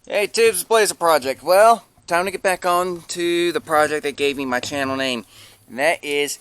Hey Tubes, Blazer Project. Well, time to get back on to the project that gave me my channel name. And that is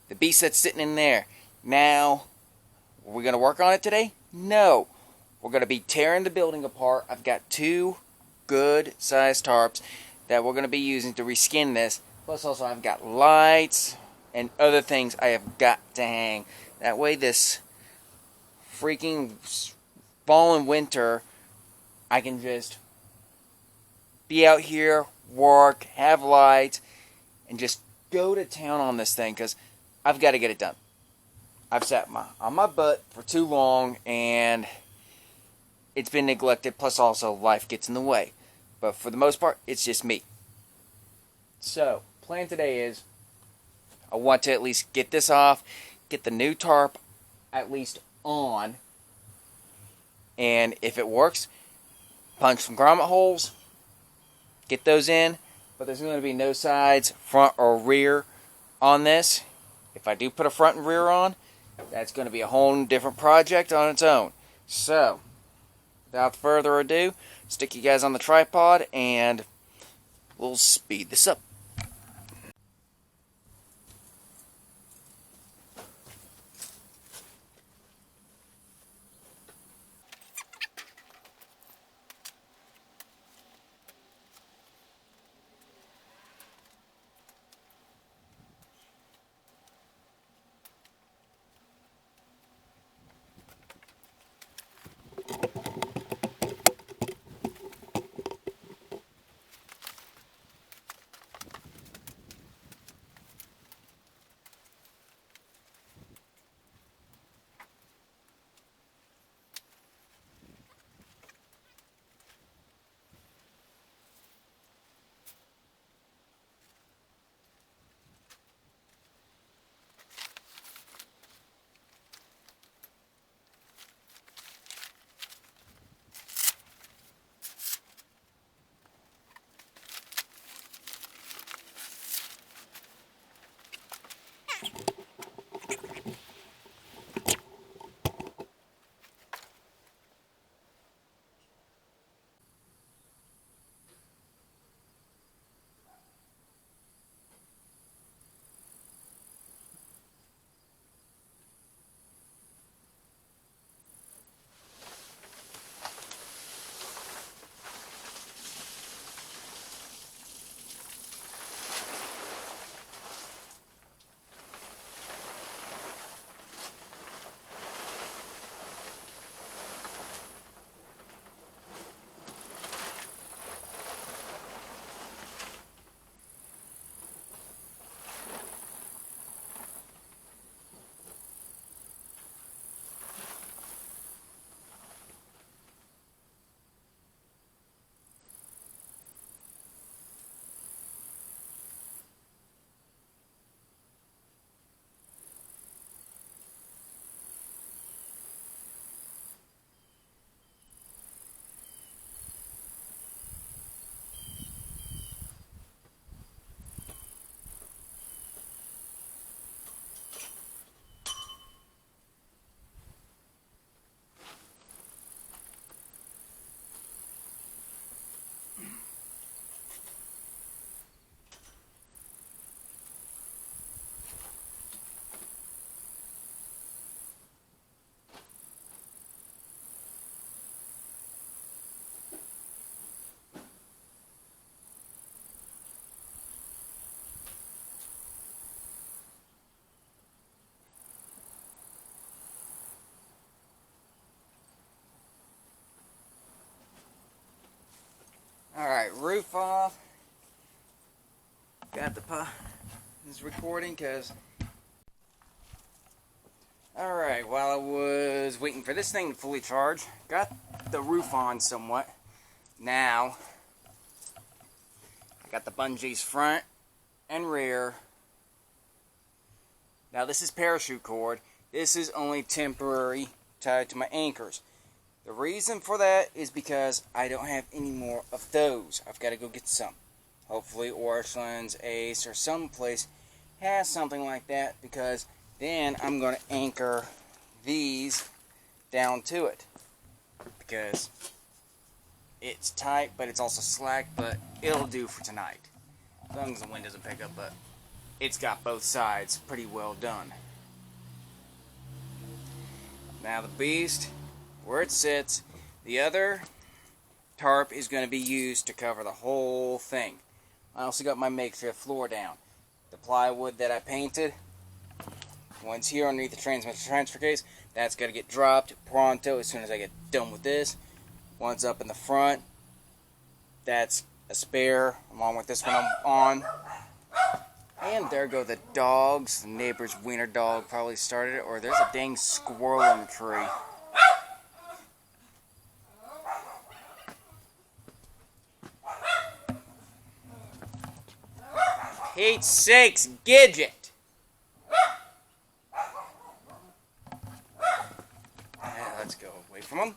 the beast that's sitting in there. Now, are we going to work on it today? No. We're going to be tearing the building apart. I've got two good sized tarps that we're going to be using to reskin this. Plus also I've got lights and other things I have got to hang. That way this freaking fall and winter I can just be out here, work, have lights, and just go to town on this thing because I've got to get it done. I've sat on my butt for too long and it's been neglected, plus also life gets in the way. But for the most part, it's just me. So, plan today is I want to at least get this off, get the new tarp at least on, and if it works, punch some grommet holes, get those in, but there's going to be no sides, front or rear on this. If I do put a front and rear on, that's going to be a whole different project on its own. So, without further ado, stick you guys on the tripod and we'll speed this up. Alright, roof off. Got the this recording because. Alright, while I was waiting for this thing to fully charge, got the roof on somewhat. Now, I got the bungees front and rear. Now, this is parachute cord. This is only temporary tied to my anchors. The reason for that is because I don't have any more of those. I've got to go get some. Hopefully Orchlands, Ace, or someplace has something like that, because then I'm going to anchor these down to it. Because It's tight, but it's also slack, but it'll do for tonight. As long as the wind doesn't pick up, but it's got both sides pretty well done. Now the beast, where it sits, the other tarp is going to be used to cover the whole thing. I also got my makeshift floor down. The plywood that I painted, one's here underneath the transfer case. That's got to get dropped pronto as soon as I get done with this. One's up in the front. That's a spare, along with this one I'm on. And there go the dogs. The neighbor's wiener dog probably started it. Or there's a dang squirrel in the tree. Pete's sakes, Gidget! Let's go away from him.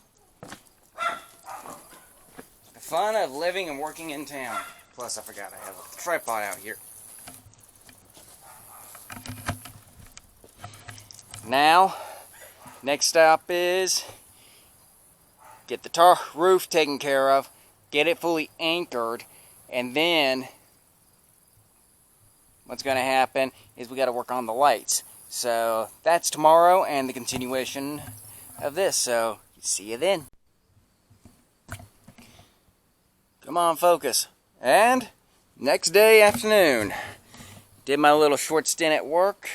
The fun of living and working in town. Plus, I forgot I have a tripod out here. Now, next stop is get the roof taken care of, get it fully anchored, and then what's going to happen is we got to work on the lights. So that's tomorrow and the continuation of this. So see you then. Come on, focus. And next day afternoon, did my little short stint at work,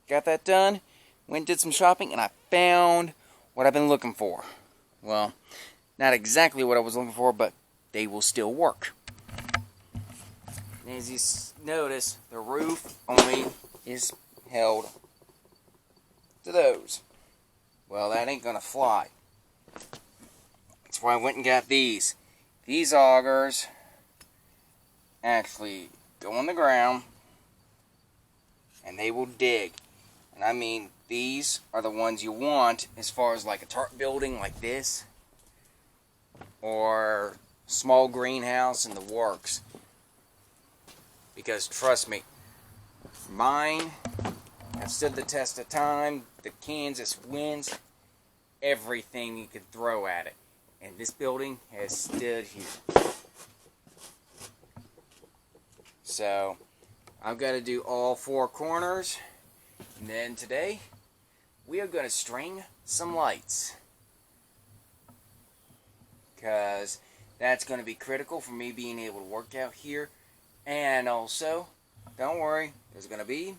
got that done, went and did some shopping, and I found what I've been looking for. Well, not exactly what I was looking for, but they will still work. And as you notice, the roof only is held to those. Well, that ain't gonna fly. That's why I went and got these. These augers actually go on the ground and they will dig. And I mean, these are the ones you want as far as like a tarp building like this, or small greenhouse in the works. Because trust me, mine have stood the test of time, the Kansas winds, everything you could throw at it. And this building has stood here. So, I've got to do all four corners. And then today, we are going to string some lights. Because that's going to be critical for me being able to work out here. And also, don't worry, there's going to be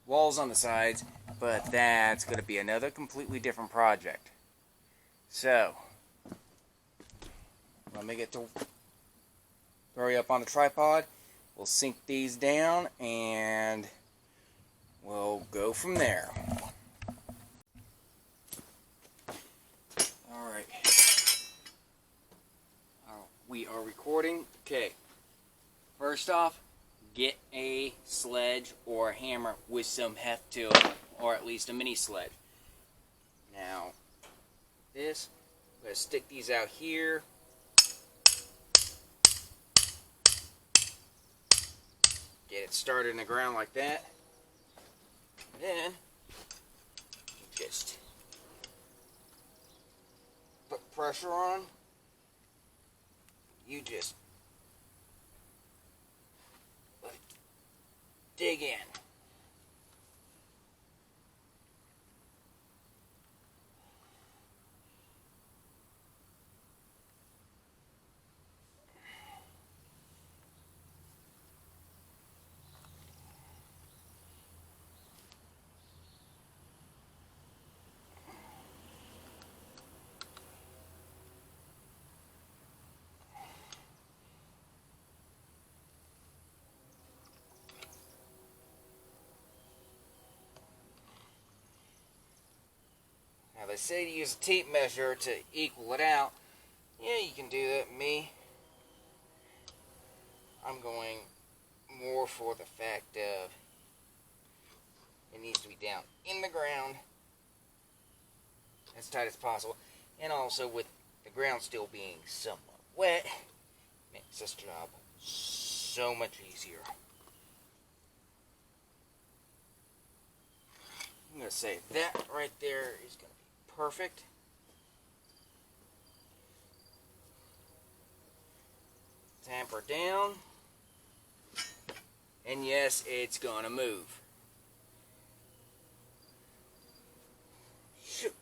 walls on the sides, but that's going to be another completely different project. So, let me get to throw you up on the tripod. We'll sink these down and we'll go from there. Alright. We are recording. Okay. First off, get a sledge or a hammer with some heft to it, or at least a mini sledge. Now, I'm going to stick these out here. Get it started in the ground like that. Then, just put pressure on. You just let it dig in. Now they say to use a tape measure to equal it out. Yeah, you can do that. Me, I'm going more for the fact of it needs to be down in the ground as tight as possible, and also with the ground still being somewhat wet, makes this job so much easier. I'm going to say that right there is going to be perfect. tamper down. And yes, it's gonna move. Shoot.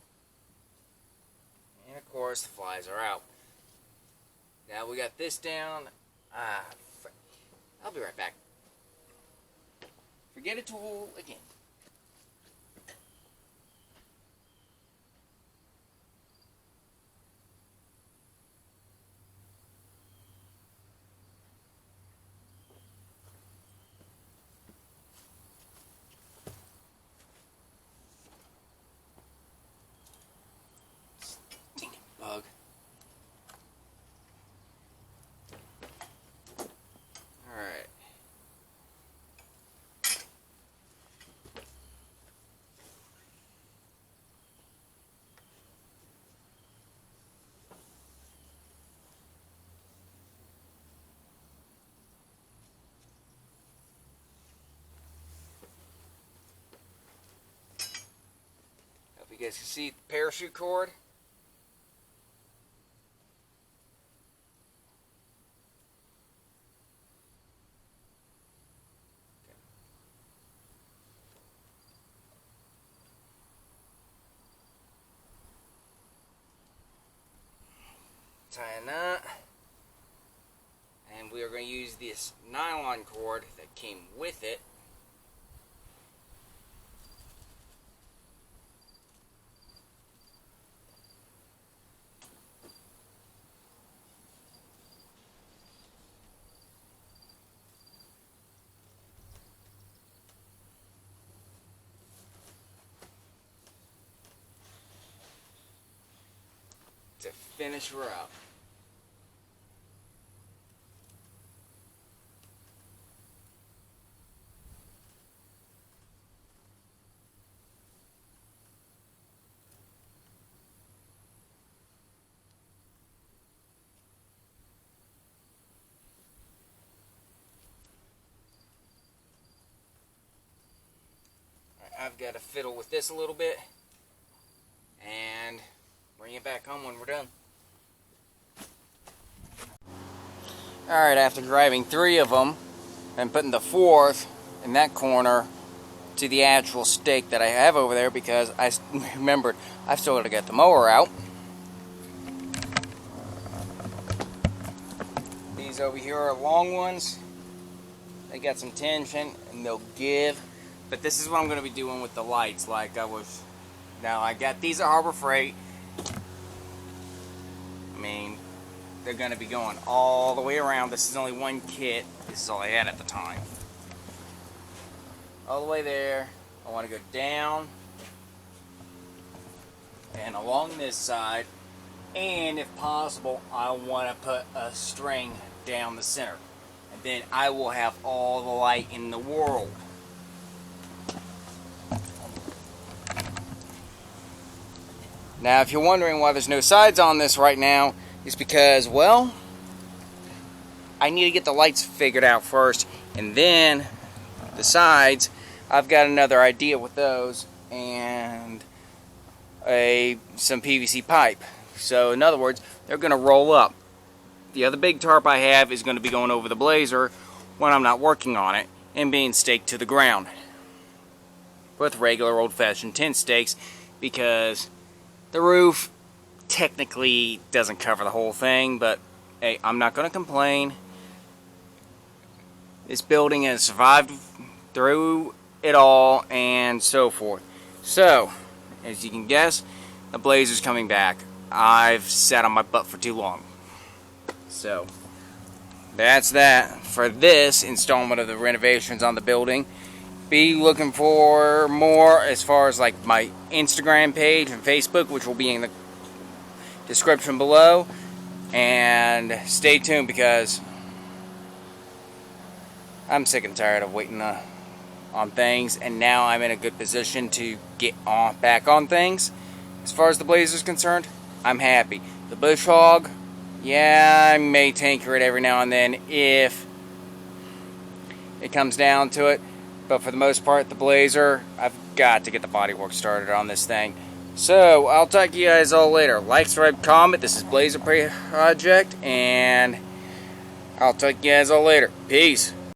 And of course, the flies are out. Now we got this down. I'll be right back. Forget a tool again. Bug. Alright. Hope you guys can see the parachute cord. Tie a knot, and we are going to use this nylon cord that came with it to finish her up. I've got to fiddle with this a little bit and bring it back home when we're done. Alright, after grabbing 3 of them and putting the 4th in that corner to the actual stake that I have over there, because I remembered I've still got to get the mower out. These over here are long ones. They got some tension and they'll give. But this is what I'm going to be doing with the lights, like I was. Now I got these at Harbor Freight. I mean, they're going to be going all the way around. This is only one kit. This is all I had at the time. All the way there. I want to go down and along this side. And if possible, I want to put a string down the center. And then I will have all the light in the world. Now, if you're wondering why there's no sides on this right now, it's because, well, I need to get the lights figured out first, and then the sides, I've got another idea with those, and some PVC pipe. So, in other words, they're going to roll up. The other big tarp I have is going to be going over the blazer when I'm not working on it, and being staked to the ground with regular old-fashioned tent stakes, because the roof technically doesn't cover the whole thing, but hey, I'm not going to complain. This building has survived through it all and so forth. So, as you can guess, the blazer's coming back. I've sat on my butt for too long. So, that's that for this installment of the renovations on the building. Be looking for more as far as like my Instagram page and Facebook, which will be in the description below. And stay tuned, because I'm sick and tired of waiting on things, and now I'm in a good position to get back on things. As far as the blazer's concerned, I'm happy. The bush hog, yeah, I may tinker it every now and then if it comes down to it. But for the most part, the blazer, I've got to get the bodywork started on this thing. So, I'll talk to you guys all later. Like, subscribe, comment. This is Blazer Project, and I'll talk to you guys all later. Peace.